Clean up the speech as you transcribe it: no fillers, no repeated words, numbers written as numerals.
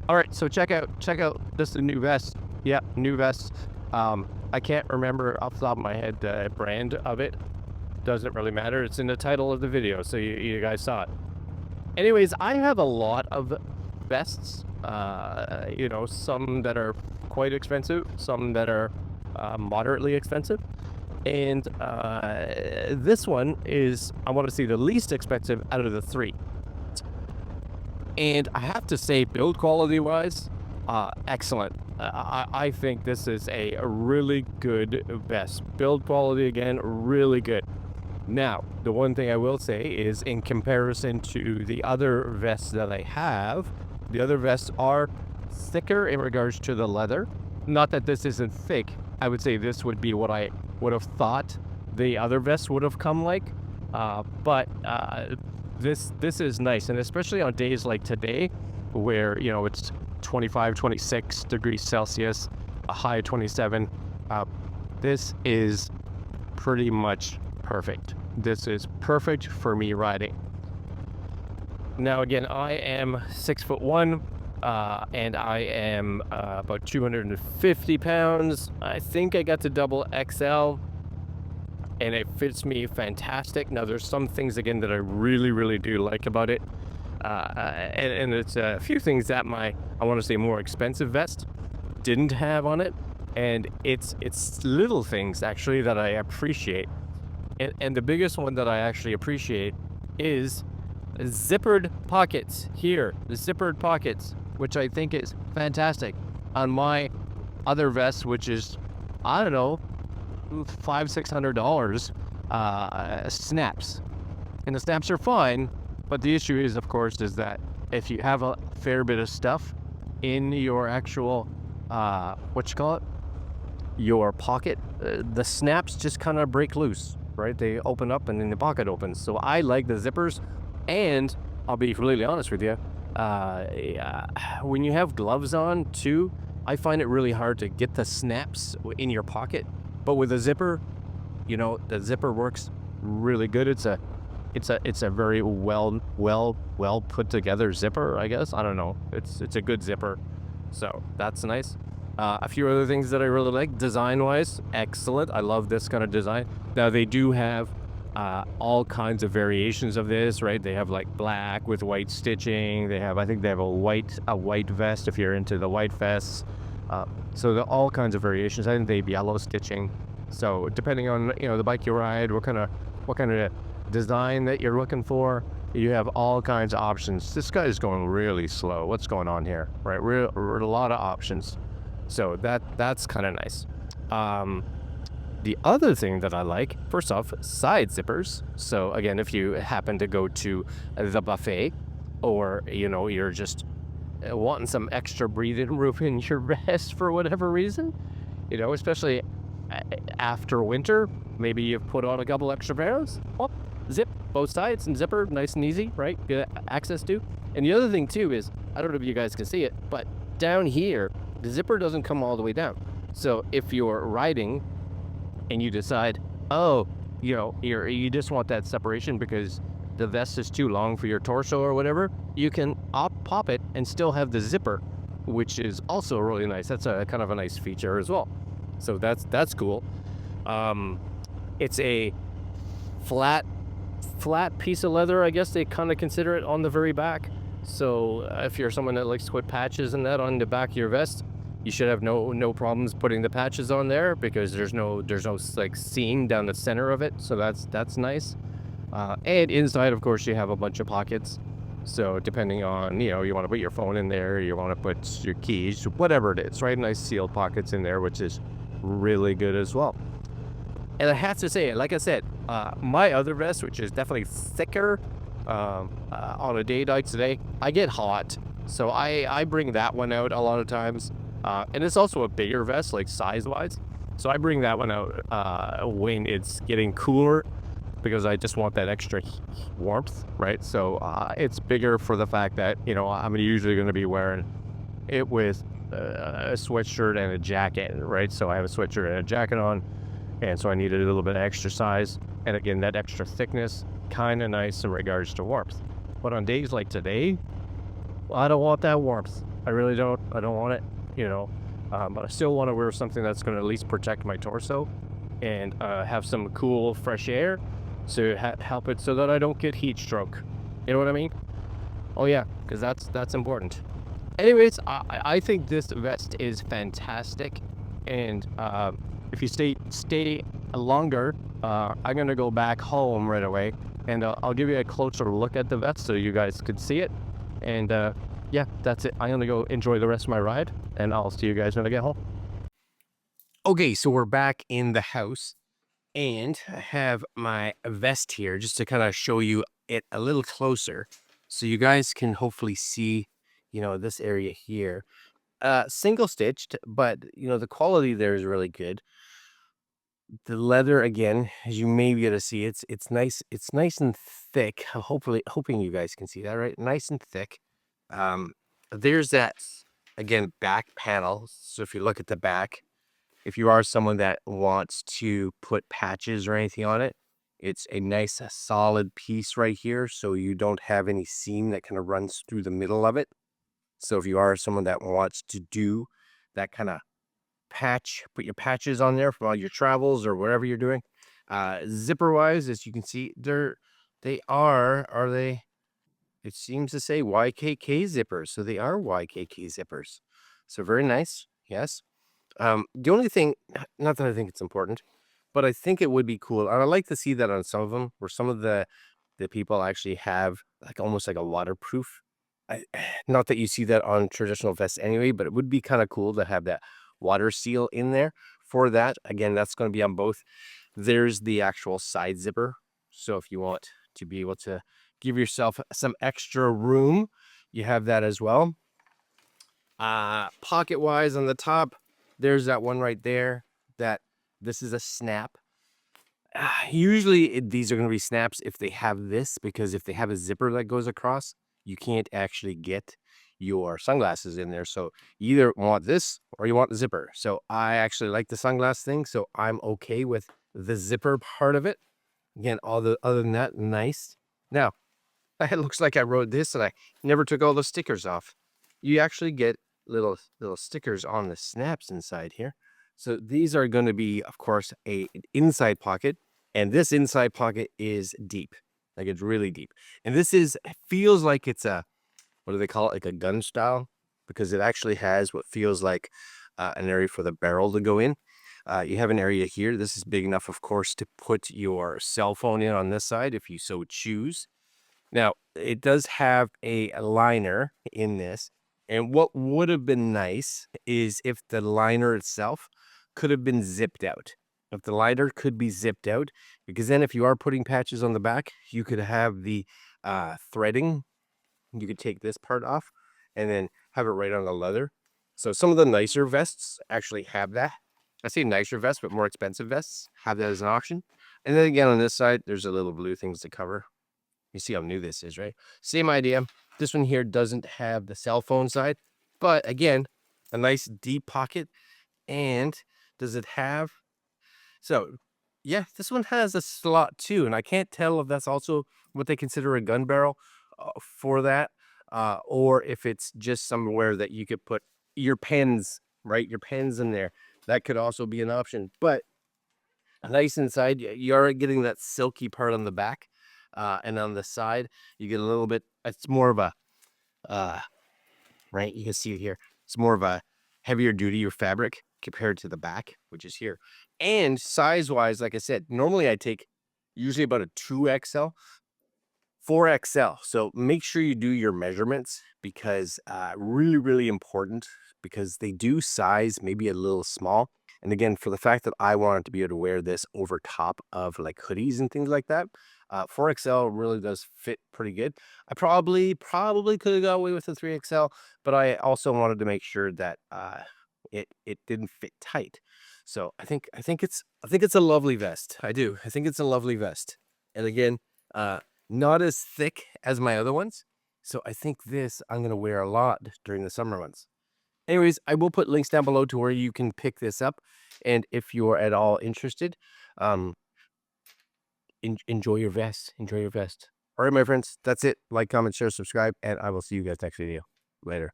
All right, so check out this new vest. Yeah, new vest. I can't remember off the top of my head the brand of it. Doesn't really matter. It's in the title of the video, so you guys saw it. Anyways, I have a lot of vests. Some that are quite expensive, some that are moderately expensive, and this one is, I want to say, the least expensive out of the three. And I have to say, build quality wise, excellent. I think this is a really good vest. Build quality, again, really good. Now, the one thing I will say is, in comparison to the other vests that I have, the other vests are thicker in regards to the leather. Not that this isn't thick. I would say this would be what I would have thought the other vests would have come like. But this is nice, and especially on days like today, where it's 25, 26 degrees Celsius, a high of 27. This is pretty much perfect. This is perfect for me riding. Now, again, I am 6'1", and I am about 250 pounds. I think I got to double XL, and it fits me fantastic. Now, there's some things, again, that I really, really do like about it. And it's a few things that I want to say, more expensive vest didn't have on it. And it's little things, actually, that I appreciate. And the biggest one that I actually appreciate is zippered pockets here. The zippered pockets, which I think is fantastic. On my other vest, which is, I don't know, $500-600, snaps. And the snaps are fine, but the issue is, of course, is that if you have a fair bit of stuff in your actual, your pocket, the snaps just kind of break loose, right? They open up and then the pocket opens. So I like the zippers, and I'll be completely honest with you, when you have gloves on too, I find it really hard to get the snaps in your pocket. But with a zipper, the zipper works really good. It's a very well put together zipper, I guess. I don't know. It's a good zipper, so that's nice. A few other things that I really like, design-wise, excellent. I love this kind of design. Now, they do have all kinds of variations of this, right? They have like black with white stitching. I think they have a white vest if you're into the white vests. So there are all kinds of variations. I think they have yellow stitching. So depending on the bike you ride, what kind of design that you're looking for, you have all kinds of options. This guy is going really slow. What's going on here, right? We're a lot of options. So that's kind of nice. The other thing that I like, first off, side zippers. So again, if you happen to go to the buffet, or you're just wanting some extra breathing room in your vest for whatever reason, especially after winter, maybe you've put on a couple extra pounds, zip both sides and zipper, nice and easy, right? Get access to. And the other thing too is, I don't know if you guys can see it, but down here, the zipper doesn't come all the way down. So if you're riding and you decide, you just want that separation because the vest is too long for your torso or whatever, you can pop it and still have the zipper, which is also really nice. That's a kind of a nice feature as well. So that's cool. It's a flat piece of leather, I guess they kind of consider it, on the very back. So if you're someone that likes to put patches and that on the back of your vest, you should have no problems putting the patches on there, because there's no like seam down the center of it. So that's nice. And inside, of course, you have a bunch of pockets. So depending on, you want to put your phone in there, you want to put your keys, whatever it is, right? Nice sealed pockets in there, which is really good as well. And I have to say, like I said, my other vest, which is definitely thicker, on a day like today, I get hot. So I bring that one out a lot of times. And it's also a bigger vest, like size-wise. So I bring that one out when it's getting cooler, because I just want that extra warmth, right? So it's bigger for the fact that, I'm usually going to be wearing it with a sweatshirt and a jacket, right? So I have a sweatshirt and a jacket on, and so I needed a little bit of extra size. And again, that extra thickness, kind of nice in regards to warmth. But on days like today, I don't want that warmth. I really don't. I don't want it, you know. But I still want to wear something that's going to at least protect my torso and have some cool, fresh air to help it so that I don't get heat stroke. You know what I mean? Oh yeah, because that's important. Anyways, I think this vest is fantastic, and if you stay longer, I'm gonna go back home right away, and I'll give you a closer look at the vest so you guys could see it. And yeah, that's it. I'm gonna go enjoy the rest of my ride, and I'll see you guys when I get home. Okay, so we're back in the house, and I have my vest here just to kind of show you it a little closer, so you guys can hopefully see, this area here. Single stitched, but the quality there is really good. The leather, again, as you may be able to see, it's nice. It's nice and thick. I'm hoping you guys can see that, right? Nice and thick. Um, there's that, again, back panel. So if you look at the back, if you are someone that wants to put patches or anything on it, it's a nice solid piece right here. So you don't have any seam that kind of runs through the middle of it. So if you are someone that wants to do that kind of put your patches on there for all your travels or whatever you're doing. Zipper wise, as you can see, are they? It seems to say YKK zippers. So they are YKK zippers. So very nice. Yes. The only thing, not that I think it's important, but I think it would be cool. And I like to see that on some of them, where some of the people actually have like almost like a waterproof. Not that you see that on traditional vests anyway, but it would be kind of cool to have that water seal in there for that. Again, that's going to be on both. There's the actual side zipper. So if you want to be able to give yourself some extra room, you have that as well. Pocket wise on the top, there's that one right there. That this is a snap. Usually these are going to be snaps if they have this, because if they have a zipper that goes across, you can't actually get your sunglasses in there. So you either want this or you want the zipper. So I actually like the sunglass thing, so I'm okay with the zipper part of it. Again, other than that, nice. Now, it looks like I wrote this and I never took all the stickers off. You actually get little stickers on the snaps inside here. So these are going to be, of course, an inside pocket, and this inside pocket is deep, like it's really deep. And it feels like it's a, what do they call it, like a gun style, because it actually has what feels like an area for the barrel to go in. You have an area here. This is big enough, of course, to put your cell phone in on this side if you so choose. Now, it does have a liner in this, and what would have been nice is if the liner itself could have been zipped out. If the liner could be zipped out, because then if you are putting patches on the back, you could have the threading. You could take this part off and then have it right on the leather. So some of the nicer vests actually have that. I say nicer vests, but more expensive vests have that as an option. And then again, on this side, there's a little blue things to cover. You see how new this is, right? Same idea. This one here doesn't have the cell phone side, but again, a nice deep pocket. And does it have? So, yeah, this one has a slot too, and I can't tell if that's also what they consider a gun barrel for that, or if it's just somewhere that you could put your pens, right? Your pens in there. That could also be an option, but nice inside. You are getting that silky part on the back, and on the side, you get a little bit. It's more of a, uh, right? You can see it here. It's more of a heavier duty or fabric compared to the back, which is here. And size wise, like I said, normally I take usually about a 2XL. 4XL. So make sure you do your measurements, because really, really important, because they do size maybe a little small. And again, for the fact that I wanted to be able to wear this over top of like hoodies and things like that, 4XL really does fit pretty good. I probably could have got away with a 3XL, but I also wanted to make sure that it didn't fit tight. So I think it's a lovely vest. I do. I think it's a lovely vest. And again, uh, not as thick as my other ones. So I think this I'm going to wear a lot during the summer months. Anyways, I will put links down below to where you can pick this up. And if you're at all interested, um, enjoy your vest. Enjoy your vest. All right, my friends, that's it. Like, comment, share, subscribe, and I will see you guys next video. Later.